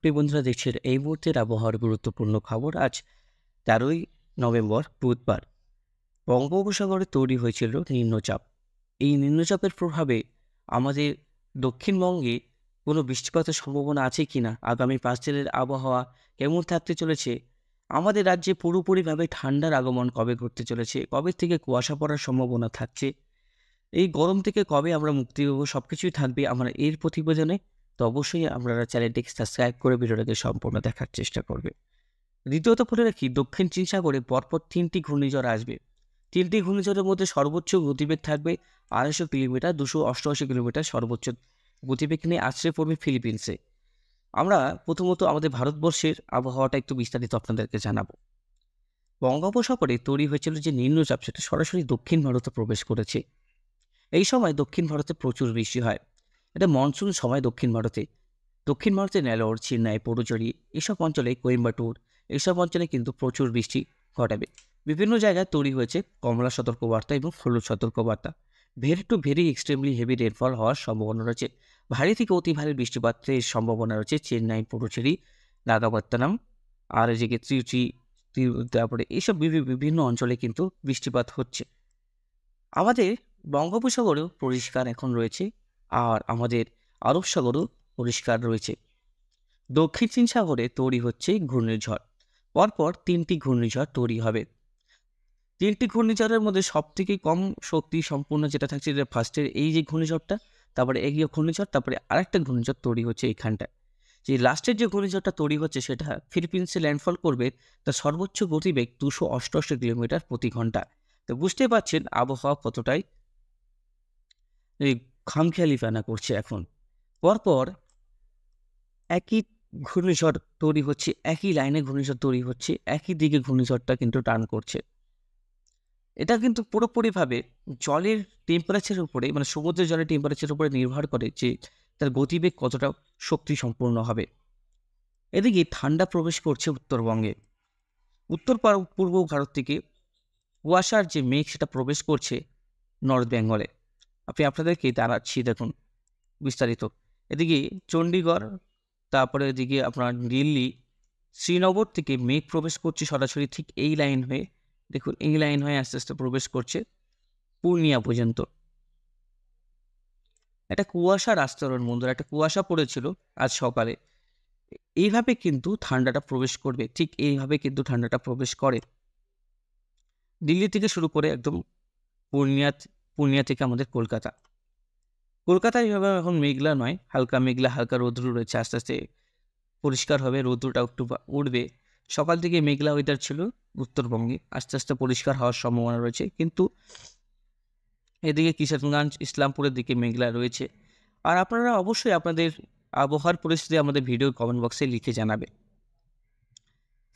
প্রিয় বন্ধুরা, দেখছেন এই মুহূর্তের আবহাওয়ার গুরুত্বপূর্ণ খবর। আজ 13ই নভেম্বর, বুধবার। বঙ্গোপসাগরে তৈরি হয়েছিল নিম্নচাপ। এই নিম্নচাপের প্রভাবে আমাদের দক্ষিণবঙ্গে কোনো বৃষ্টিপাতের সম্ভাবনা আছে কিনা, আগামী 5 দিনের আবহাওয়া কেমন থাকতে চলেছে, আমাদের রাজ্যে পুরোপুরিভাবে ঠান্ডার আগমন কবে ঘটতে চলেছে, কবে থেকে কুয়াশা পড়ার সম্ভাবনা থাকছে, এই গরম থেকে কবে আমরা মুক্তি পাবো, সবকিছুই থাকবে আমরা এর প্রতিবেদনে। তো অবশ্যই আপনারা চ্যানেলটিকে সাবস্ক্রাইব করে ভিডিওটাকে সম্পূর্ণ দেখার চেষ্টা করবে। দ্বিতীয়ত বলে রাখি, দক্ষিণ চীন সাগরে পরপর 3টি ঘূর্ণিঝড় আসবে। 3টি ঘূর্ণিঝড়ের মধ্যে সর্বোচ্চ গতিবেগ থাকবে 250 কিলোমিটার, 288 কিলোমিটার সর্বোচ্চ গতিবেগ নিয়ে আছড়ে পড়বে ফিলিপিন্সে। আমরা প্রথমত আমাদের ভারতবর্ষের আবহাওয়াটা একটু বিস্তারিত আপনাদেরকে জানাবো। বঙ্গোপসাগরে তৈরি হয়েছিল যে নিম্নচাপ, সেটা সরাসরি দক্ষিণ ভারতে প্রবেশ করেছে। এই সময় দক্ষিণ ভারতে প্রচুর বৃষ্টি হয়। এটা মনসুন সময় দক্ষিণ ভারতে নেলোর, চেন্নাই, পুডুচেরি এসব অঞ্চলে, কোয়েম্বাটুর এসব অঞ্চলে কিন্তু প্রচুর বৃষ্টি ঘটাবে। বিভিন্ন জায়গায় তৈরি হয়েছে কমলা সতর্কবার্তা এবং হলুদ সতর্কবার্তা। Very to very extremely heavy rainfall হওয়ার সম্ভাবনা রয়েছে। ভারী থেকে অতি ভারী বৃষ্টিপাতের সম্ভাবনা রয়েছে চেন্নাই, পুডুচেরি, নাগাপত্তনম আর এদিকে ত্রিচি, তারপরে এইসব বিভিন্ন অঞ্চলে কিন্তু বৃষ্টিপাত হচ্ছে। আমাদের বঙ্গোপসাগরেও পরিষ্কার এখন রয়েছে, আর আমাদের আরব সাগরও পরিষ্কার রয়েছে। দক্ষিণ চীন সাগরে তৈরি হচ্ছে ঘূর্ণিঝড়। পরপর 3টি ঘূর্ণিঝড় তৈরি হবে। 3টি ঘূর্ণিঝড়ের মধ্যে সবথেকে কম শক্তি সম্পূর্ণ যেটা থাকছে, যেটা ফার্স্টের এই যে ঘূর্ণিঝড়টা, তারপরে এগিয়ে ঘূর্ণিঝড়, তারপরে আরেকটা ঘূর্ণিঝড় তৈরি হচ্ছে এইখানটায়। যে লাস্টের যে ঘূর্ণিঝড়টা তৈরি হচ্ছে সেটা ফিলিপিন্সে ল্যান্ডফল করবে। তার সর্বোচ্চ গতিবেগ 288 কিলোমিটার প্রতি ঘন্টা। তো বুঝতে পারছেন আবহাওয়া কতটাই এই খামখেয়ালিপনা করছে এখন। পরপর একই ঘূর্ণিঝড় তৈরি হচ্ছে, একই লাইনে ঘূর্ণিঝড় তৈরি হচ্ছে, একই দিকে ঘূর্ণিঝড়টা কিন্তু টার্ন করছে। এটা কিন্তু পুরোপুরিভাবে জলের টেম্পারেচারের উপরে, মানে সমুদ্রের জলের টেম্পারেচারের উপরে নির্ভর করে যে তার গতিবেগ কতটা শক্তি সম্পূর্ণ হবে। এদিকে ঠান্ডা প্রবেশ করছে উত্তরবঙ্গে। পূর্ব ভারত থেকে কুয়াশার যে মেঘ সেটা প্রবেশ করছে নর্থ বেঙ্গলে। আপনাদেরকে জানাচ্ছি, দেখুন বিস্তারিত। এদিকে চণ্ডীগড়, তারপরে এদিকে আপনার দিল্লি, শ্রীনগর থেকে মেঘ প্রবেশ করছে সরাসরি ঠিক এই লাইন হয়ে। দেখুন এই লাইন হয়ে আস্তে আস্তে প্রবেশ করছে পূর্ণিয়া পর্যন্ত। একটা কুয়াশার আস্তরণ বন্ধুরা, একটা কুয়াশা পড়েছিল আজ সকালে। এইভাবে কিন্তু ঠান্ডাটা প্রবেশ করবে, ঠিক এইভাবে কিন্তু ঠান্ডাটা প্রবেশ করে। দিল্লি থেকে শুরু করে একদম পূর্ণিয়া থেকে আমাদের কলকাতায় এইভাবে এখন মেঘলা নয়, হালকা মেঘলা, হালকা রৌদ্র রয়েছে। আস্তে আস্তে পরিষ্কার হবে, রৌদ্রটা একটু উঠবে। সকাল থেকে মেঘলা ওয়েদার ছিল উত্তরবঙ্গে, আস্তে আস্তে পরিষ্কার হওয়ার সম্ভাবনা রয়েছে। কিন্তু এদিকে কিশোরগঞ্জ, ইসলামপুরের দিকে মেঘলা রয়েছে। আর আপনারা অবশ্যই আপনাদের আবহাওয়ার পরিস্থিতি আমাদের ভিডিও কমেন্ট বক্সে লিখে জানাবে।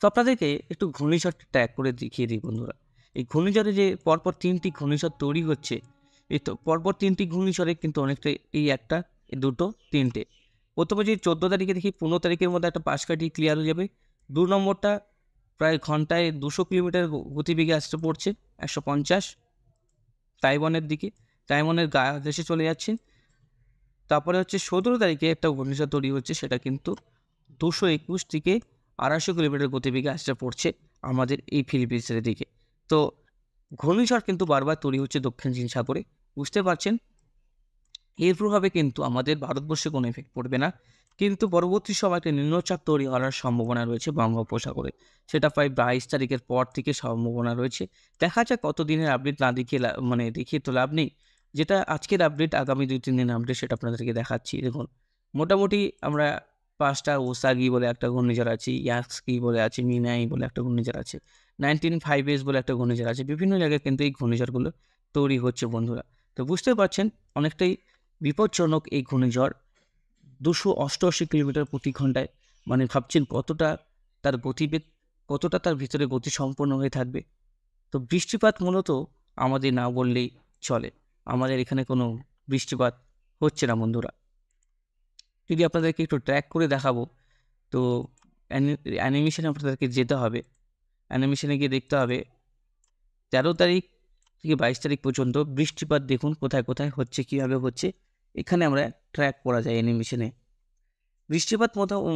তো আপনাদেরকে একটু ঘূর্ণিঝড় ট্র্যাক করে দেখিয়ে দিই বন্ধুরা। এই ঘূর্ণিঝড়ে যে পরপর 3টি ঘূর্ণিঝড় তৈরি হচ্ছে, এই তো পরপর 3টি ঘূর্ণিঝড়ে কিন্তু অনেকটা এই একটা, এই দুটো, 3টে। প্রথমে যে 14 তারিখে দেখি 15 তারিখের মধ্যে একটা পাশ কাটিয়ে ক্লিয়ার হয়ে যাবে। 2 নম্বরটা প্রায় ঘন্টায় 200 কিলোমিটার গতিবেগে আসতে পড়ছে, 150 তাইওয়ানের দিকে, তাইওয়ানের দেশে চলে যাচ্ছে। তারপরে হচ্ছে 17 তারিখে একটা ঘূর্ণিঝড় তৈরি হচ্ছে, সেটা কিন্তু 221 থেকে 250 কিলোমিটার গতিবেগে আসতে পড়ছে আমাদের এই ফিলিপিন্সের দিকে। তো ঘূর্ণিঝড় কিন্তু বারবার তৈরি হচ্ছে দক্ষিণ চীন সাগরে, বুঝতে পারছেন। এর প্রভাবে কিন্তু আমাদের ভারতবর্ষে কোনো এফেক্ট পড়বে না, কিন্তু পরবর্তী সময় একটা নিম্নচাপ তৈরি হওয়ার সম্ভাবনা রয়েছে বঙ্গোপসাগরে। সেটা প্রায় 22 তারিখের পর থেকে সম্ভাবনা রয়েছে। দেখা যাক, কত দিনের আপডেট না দেখিয়ে মানে দেখিয়ে তো লাভ নেই। যেটা আজকের আপডেট, আগামী 2-3 দিনের আপডেট সেটা আপনাদেরকে দেখাচ্ছি। দেখুন মোটামুটি আমরা 5টা ওসাগি বলে একটা ঘূর্ণিঝড় আছে, ইয়াক্সকি বলে আছে, মিনাই বলে একটা ঘূর্ণিঝড় আছে, 1905S বলে একটা ঘূর্ণিঝড় আছে। বিভিন্ন জায়গায় কিন্তু এই ঘূর্ণিঝড়গুলো তৈরি হচ্ছে বন্ধুরা। তো বুঝতে পারছেন অনেকটাই বিপজ্জনক এই ঘূর্ণিঝড়। 288 কিলোমিটার প্রতি ঘন্টায়, মানে ভাবছেন কতটা তার গতিবেগ, কতটা তার ভিতরে গতি সম্পন্ন হয়ে থাকবে। তো বৃষ্টিপাত মূলত আমাদের না বললেই চলে, আমাদের এখানে কোনো বৃষ্টিপাত হচ্ছে না বন্ধুরা। যদি আপনাদেরকে একটু ট্র্যাক করে দেখাবো, তো অ্যানিমেশনে আপনাদেরকে যেতে হবে। অ্যানিমেশনে গিয়ে দেখতে হবে 13 তারিখ থেকে 22 তারিখ পর্যন্ত বৃষ্টিপাত দেখুন কোথায় কোথায় হচ্ছে, কীভাবে হচ্ছে। এখানে আমরা ট্র্যাক করা যায় অ্যানিমেশনে। বৃষ্টিপাত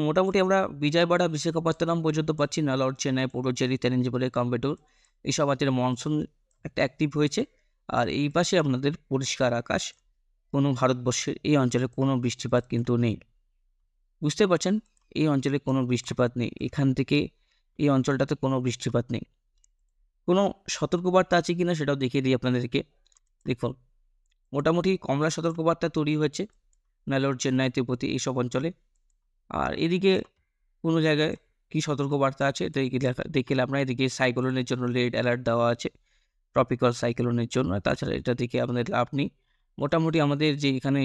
মোটামুটি আমরা বিজয়বাড়া, বিশাখাপত্তনম পর্যন্ত পাচ্ছি। নালর, চেন্নাই, পুডুচেরি, তেরেঞ্জিবলে, কম্বেটুর এইসব রাজ্যের মনসুন একটা অ্যাক্টিভ হয়েছে। আর এই পাশে আপনাদের পরিষ্কার আকাশ, কোনো ভারতবর্ষের এই অঞ্চলে কোনো বৃষ্টিপাত কিন্তু নেই। বুঝতে পারছেন, এই অঞ্চলে কোনো বৃষ্টিপাত নেই। এখান থেকে এই অঞ্চলটাতে কোনো বৃষ্টিপাত নেই। কোনো সতর্কবার্তা আছে কিনা সেটাও দেখিয়ে দিই আপনাদেরকে। দেখুন, মোটামুটি কমলা সতর্কবার্তা তৈরি হয়েছে নেলোর, চেন্নাই, তিরুপতি এইসব অঞ্চলে। আর এদিকে কোনো জায়গায় কী সতর্কবার্তা আছে দেখলে আপনার এদিকে সাইক্লোনের জন্য রেড অ্যালার্ট দেওয়া আছে, ট্রপিক্যাল সাইক্লোনের জন্য। তাছাড়া এটা দেখে আমাদের লাভ নেই। মোটামুটি আমাদের যে এখানে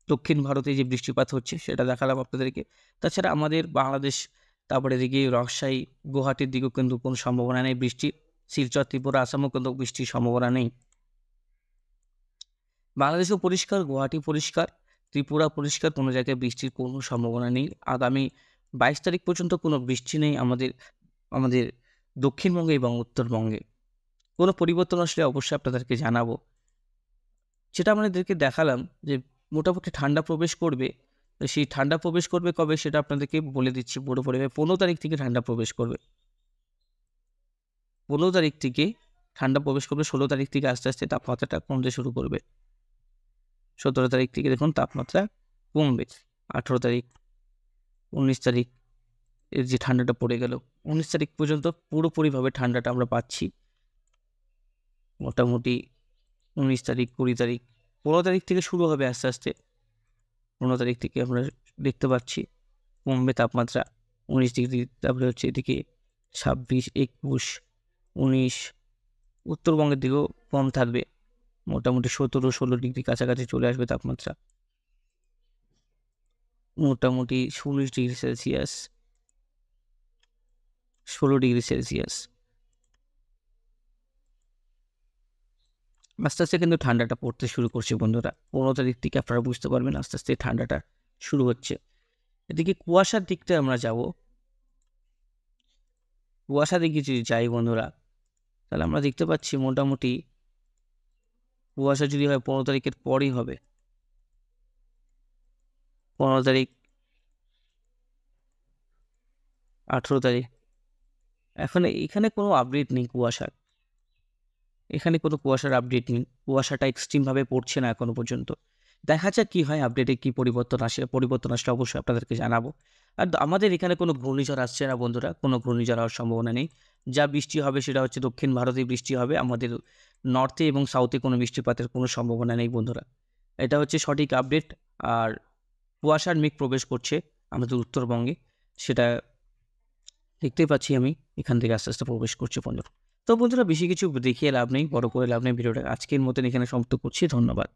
দক্ষিণ ভারতে যে বৃষ্টিপাত হচ্ছে সেটা দেখালাম আপনাদেরকে। তাছাড়া আমাদের বাংলাদেশ, তারপরে এদিকে রাজশাহী, গুয়াহাটির দিকেও কিন্তু কোনো সম্ভাবনা নেই বৃষ্টির। শিলচর, ত্রিপুরা, আসামেও কিন্তু বৃষ্টির সম্ভাবনা নেই। বাংলাদেশও পরিষ্কার, গুয়াহাটি পরিষ্কার, ত্রিপুরা পরিষ্কার, কোনো জায়গায় বৃষ্টির কোনো সম্ভাবনা নেই। আগামী 22 তারিখ পর্যন্ত কোনো বৃষ্টি নেই আমাদের দক্ষিণবঙ্গে এবং উত্তরবঙ্গে। কোনো পরিবর্তন আসলে অবশ্যই আপনাদেরকে জানাবো। যেটা আমাদেরকে দেখালাম যে মোটামুটি ঠান্ডা প্রবেশ করবে, সেই ঠান্ডা প্রবেশ করবে কবে সেটা আপনাদেরকে বলে দিচ্ছি পুরোপুরিভাবে। 15 তারিখ থেকে ঠান্ডা প্রবেশ করবে। 15 তারিখ থেকে ঠান্ডা প্রবেশ করবে। 16 তারিখ থেকে আস্তে আস্তে তাপমাত্রাটা কমতে শুরু করবে। 17 তারিখ থেকে দেখুন তাপমাত্রা কমবে। 18 তারিখ, 19 তারিখ এর যে ঠান্ডাটা পড়ে গেল, 19 তারিখ পর্যন্ত পুরোপুরিভাবে ঠান্ডাটা আমরা পাচ্ছি। মোটামুটি 19 তারিখ, 20 তারিখ, 15 তারিখ থেকে শুরু হবে আস্তে আস্তে। 15 তারিখ থেকে আমরা দেখতে পাচ্ছি কমবে তাপমাত্রা 19 ডিগ্রি। তারপরে হচ্ছে এদিকে 26, 21, 19, উত্তরবঙ্গের দিকেও কম থাকবে। মোটামুটি 17-16 ডিগ্রি কাছাকাছি চলে আসবে তাপমাত্রা। মোটামুটি 19 ডিগ্রি সেলসিয়াস, 16 ডিগ্রি সেলসিয়াস। আস্তে আস্তে কিন্তু ঠান্ডাটা পড়তে শুরু করছে বন্ধুরা। 15 তারিখ থেকে আপনারা বুঝতে পারবেন আস্তে আস্তে ঠান্ডাটা শুরু হচ্ছে। এদিকে কুয়াশার দিকটা আমরা যাব। কুয়াশা দিকে যদি যাই বন্ধুরা, তাহলে আমরা দেখতে পাচ্ছি মোটামুটি কুয়াশা যদি হয় 15 তারিখের পরই হবে। 15 তারিখ, 18 তারিখ। এখানে কোনো আপডেট নেই কুয়াশার। এখানে কোনো কুয়াশার আপডেট নেই। কুয়াশাটা এক্সট্রিমভাবে পড়ছে না এখনো পর্যন্ত। দেখা যাক কী হয়, আপডেটে কী পরিবর্তন আসে। পরিবর্তন আসলে অবশ্যই আপনাদেরকে জানাবো। আর আমাদের এখানে কোনো ঘূর্ণিঝড় আসছে না বন্ধুরা, কোনো ঘূর্ণিঝড় হওয়ার সম্ভাবনা নেই। যা বৃষ্টি হবে সেটা হচ্ছে দক্ষিণ ভারতে বৃষ্টি হবে। আমাদের নর্থে এবং সাউথে কোনো বৃষ্টিপাতের কোনো সম্ভাবনা নেই বন্ধুরা। এটা হচ্ছে সঠিক আপডেট। আর কুয়াশার মেঘ প্রবেশ করছে আমাদের উত্তরবঙ্গে, সেটা দেখতেই পাচ্ছি আমি। এখান থেকে আস্তে আস্তে প্রবেশ করছে বন্ধুরা। তো বন্ধুরা, বেশি কিছু দেখিয়ে লাভ নেই, বড় করে লাভ নেই। ভিডিওটা আজকের মতন এখানে সমাপ্ত করছি। ধন্যবাদ।